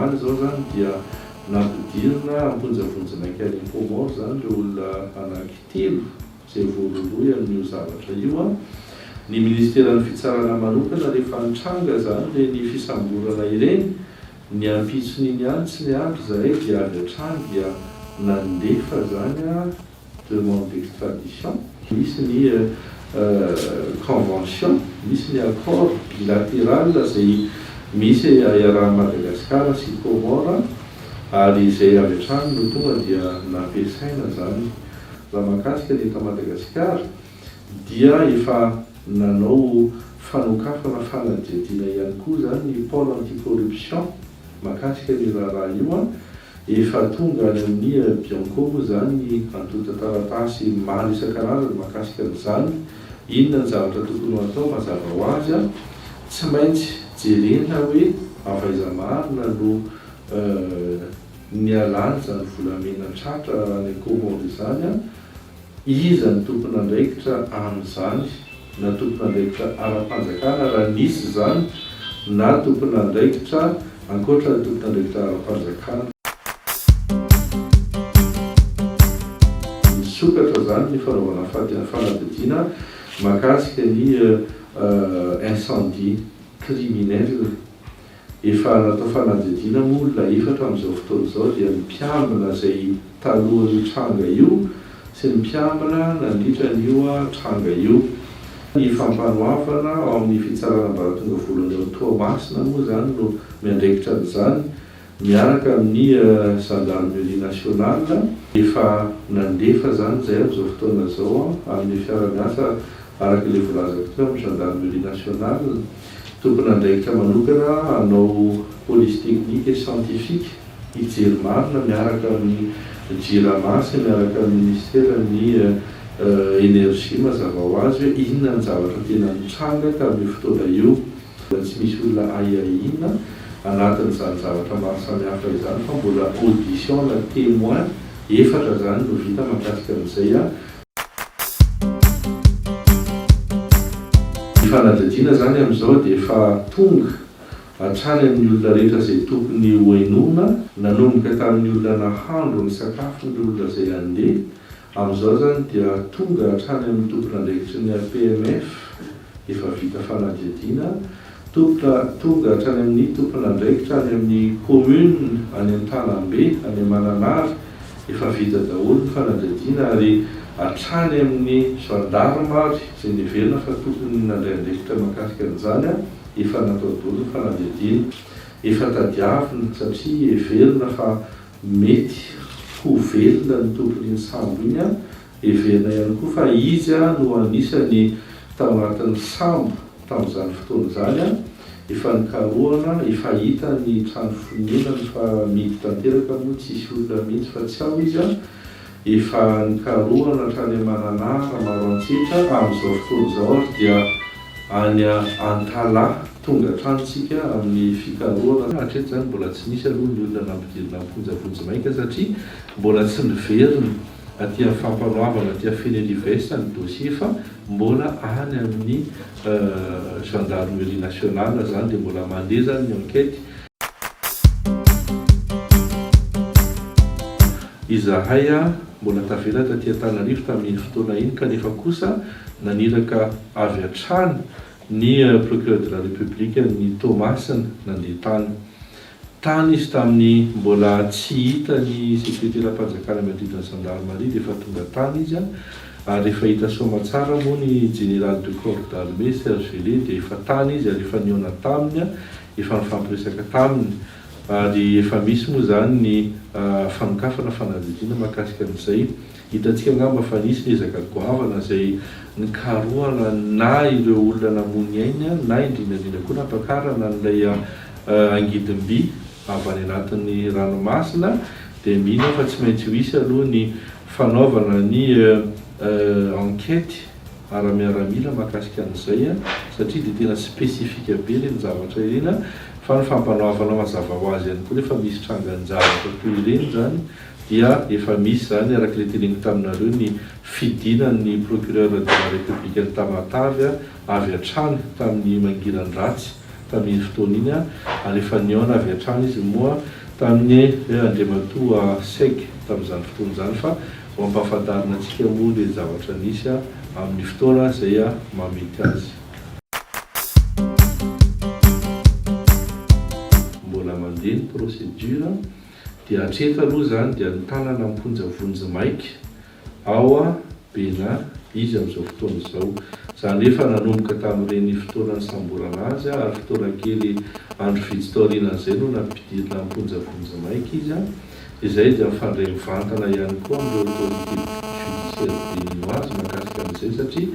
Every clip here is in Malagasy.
omaly zao zany dia nampidirina amponjavonjina kely Comore zany le olona anankitelo izay voaloloha amin'io zavatra io a. Ny ministeran'ny fitsarana manokana rehefa nitranga zany le ny fisamborana ireny ny ampitson'iny ihany tsy niandry zahay dia avy hatrany dia nandefa zany a demande d'extradition. Misy ny convention, misy ny accord bilatéral izay misy iarahan'i Madagasikara sy Comore ary izay avy hatrany no tonga dia nampiasaina zany. Raha mahakasika ny eto Madagasikara dia efa nanao fanokafana fanadihadiana ihany koa zany ny pôle anticorruption mahakasika ny raha io a. Efa tonga any amin'ny Bianco moa zany ny antota taratasy maro isan-karazany mahakasika an'izany. Inona ny zavatra tokony atao mazava ho azy a, tsy maintsy jerena hoe avaiza-marina no nialany zany volamena tratra any Comore izany a, iza ny tompony andraikitra amin'izany, na tompony andraikitra ara-panjakana raha nisy zany, na tompony andraikitra ankoatra ny tompony andraikitra ara-panjakana. Sokatra zany ny fanaovana fanadihadiana mahakasika ny incendie criminel. Efa natao fanadihadiana moa olona efatra amin'izao fotoana izao dia ny mpiambina izay taloha io tranga io sy ny mpiambina nandritra an'io tranga io. Ny fampanoavana ao amin'ny fitsarana ambaratonga voalohany eo Toamasina moa zany no miandraikitra an'izany miaraka amin'ny gendarmerie nationale. Efa nandefa zany zay amin'izao fotoana izao amin'ny fiara-miasa araka ilay voalazako teo amin'ny gendarmerie nationale. Tompony andraikitra manokana hanao police technique et scientifique hijery marina miaraka amin'ny JIRAMA sy miaraka amin'ny ministèren'ny énergie mazava ho azy hoe inona ny zavatra tena nitranga tamin'io fotoana io. Tsy misy olona aiahina anatin'izany zavatra maro samihafa izany fa mbola audition na témoin efatra zany no vita mahakasika an'izay a. Ny fanadihadiana zany amin'izao dia efa tonga hatrany amin'ny olona rehetra izay tokony hoenona, nanomboka tamin'ny olona nahandro ny sakafo ny olona izay andeha. Amin'izao zany dia tonga hatrany amin'ny tompony andraikitry ny PMF efa vita fanadihadiana. Tonga hatrany amin'ny tompony andraikitra any amin'ny commune, any Antanambe, any Mananara efa vita daholo ny fanadihadiana ary hatrany amin'ny gendarme izay niverina fa tokony nandray andraikitra mahakasika an'izany efa natao daholo ny fanadihadiana. Efa tadiavina satria heverina fa mety ho velona ny tompon'iny sambo iny heverina ihany koa fa izy no anisany tao anatin'ny sambo tamin'izany fotoana izany efa nikarohana, efa hita ny trano fonenany fa midy tanteraka moa tsisy olona mihitsy fa tsy ao izy efa nikarohana hatrany Mananara, Maroantsetra. Amin'izao fotoana izao dia any Antala tonga hatranytsika amin'ny fikarohana. Hatreto zany mbola tsy nisy aloha ny olona nampidirina amponjavonjimaika satria mbola tsy niverina aty amin'ny fampanoavana aty amin'ny Fenelivesa ny dossier fa mbola any amin'ny gendarmerie nationale zany dia mbola mandeha zany ny enquête. Izahay mbola tavela taty Antananarivo tamin'ny fotoana iny kanefa kosa naniraka avy hatrany ny procureur de la République ny Toamasina nandeha tany izy tamin'ny mbola tsy hita ny sekretera-panjakana manodidina ny gendarmerie dia efa tonga tany izy ary efa hita soma tsara moa ny général de corps d'armée Serge Velay dia efa tany izy ary efa niona taminy efa nifampiresaka taminy ary efa misy moa zany ny fanokafana fanadihadiana mahakasika an'izay. Hitantsika angamba fa nisy ny ezaka goavana izay nikarohana na ireo olona namony ainy na indrindrandrindra koa nampakarana n'ilay angidimby avy any anatin'ny ranomasina dia mino fa tsy maintsy ho isy aloha ny fanaovana ny enquête ara-miaramila mahakasika an'izay satria dia tena spesifika be ireny zavatra ireny fa ny fampanoavana mazava ho azy ihany koa rehefa misy trangan-javatra toy ireny zany dia efa misy zany arak'ilay teneniko taminareo ny fidinan'ny procureur de la République ny Tamatavy avy hatrany tamin'ny Mangirandrantsy tamin'ny fotoana iny alefa niona avy hatrany izy moa tamin'ny andriamatoa sek tamin'izany fotoana zany fa ho ampahafantarina antsika moa le zavatra nisy amin'ny fotoana zay mamety azy. Mbola mandeha ny procédure dia hatreto aloha zany dia ny tanana amponja vonjimaiky ao Bena izy amin'izao fotoana izao. Zany efa nanomboka tamin'ireny fotoana ny samborana azy ary fotoana kely andro fitsiorinan'izay no nampidirina amponja vonjimaiky izy izay dia mifandray mivantana ihany koa amin'ireo autorité judiciaire béninoise mahakasika an'izay satria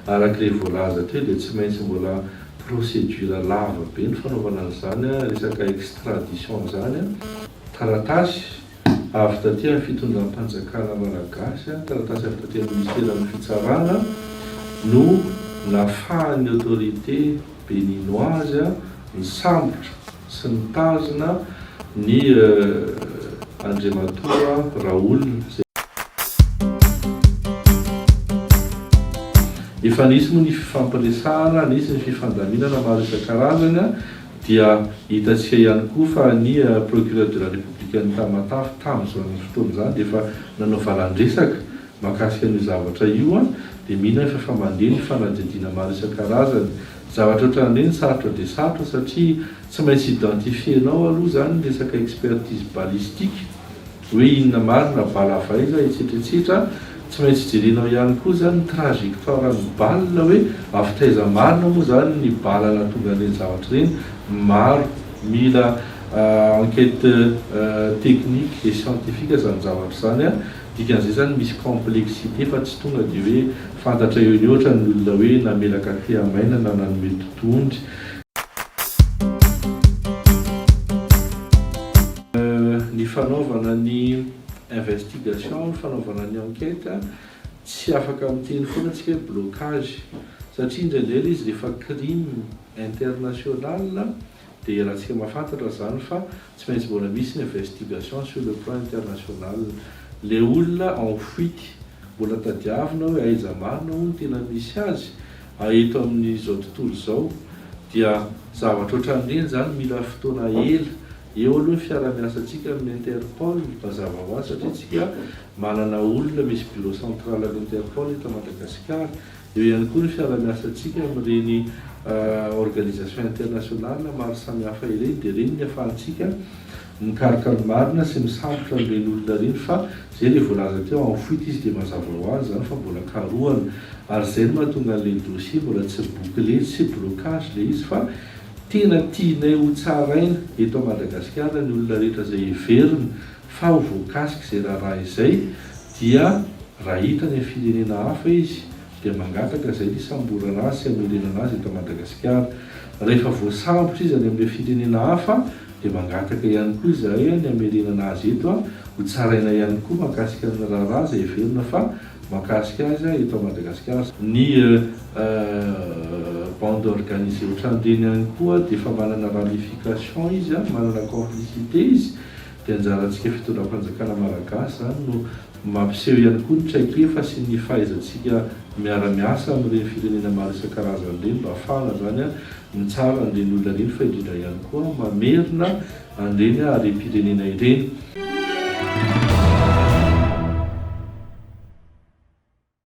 arak'ilay voalaza teo dia tsy maintsy mbola procédure lava be ny fanaovana an'izany resaka extradition zany taratasy avy taty amin'ny fitondram-panjakana malagasy taratasy avy taty amin'ny ministera amin'ny fitsarana no nafahan'ny autorité béninoise ny sambotra sy ny tazona ny andriamatoa Raoul. Efa nisy moa ny fifampiresahana, nisy ny fifandaminana maro isan-karazany dia hitantsika ihany koa fa ny procureur de la république ny Tamatave tamin'izao fotoana zany dia efa nanao valan-dresaka mahakasika ny zavatra io dia mihina efa mandeha ny fanadihadiana maro isan-karazany. Zavatra ohatran'ireny sarotra dia sarotra satria tsy maintsy identifienao aloha zany resaka expertise balistique hoe inona marina bala vaiza etsetratsetra. Tsy maintsy jerenao ihany koa zany ny trajectoire ny balina hoe avy taiza marina moa zany ny bala natonga an'ireny zavatra ireny. Maro mila enquête technique et scientifique zany zavatra zany dikan'izay zany misy complexité fa tsy tonga dia hoe fantatra eo ny ohatra ny olona hoe namelaka te amaina na nanome totohondry. Ny fanaovana ny investigation, fanaovana ny enquête tsy afaka miteny foana antsika hoe blocage satria indraindray izy rehefa crime international dia rahantsika mahafantatra zany fa tsy maintsy mbola misy ny investigation sur le plan international. Le olona en fuite mbola tadiavina hoe aiza marina hono tena misy azy eto amin'izao tontolo izao dia zavatra ohatran'ireny zany mila fotoana ela eo aloha ny fiara-miasantsika amin'ny Interpol mazava ho azy satria tsika manana olona misy bureau central Interpol eto Madagasikara. Eo ihany koa ny fiara-miasantsika amin'ireny organisation internationale maro samihafa ireny dia ireny ny ahafahantsika mikaroka ny marina sy misambotra amin'ireny olona ireny fa zay le voalaza teo en fuite izy dia mazava ho azy zany fa mbola karohana ary zay no mahatonga an'ilay dossier mbola tsy bouclé tsy blocage le izy fa tena tianay ho tsaraina eto Madagasikara ny olona rehetra izay heverina fa ho voakasika izay raha izay dia raha hitany amin'ny firenena hafa izy dia mangataka izay ny samborana azy sy hamerenana azy eto Madagasikara. Rehefa voasambotra izy any amin'ilay firenena hafa dia mangataka ihany koa izay ny hamerenana azy eto ho tsaraina ihany koa mahakasika ny raharaha izay heverina fa mahakasika azy eto Madagasikara. Ny bande organisée ohatran'ireny ihany koa dia efa manana ramification izy manana complicité izy dia anjarantsika fitondram-panjakana malagasy zany no mampiseho ihany koa ny traikefa sy ny fahaizantsika miara-miasa amin'ireny firenena maro isan-karazany ireny mba ahafahana zany mitsara an'ireny olona ireny fa indrindra ihany koa mamerina an'ireny harem-pirenena ireny.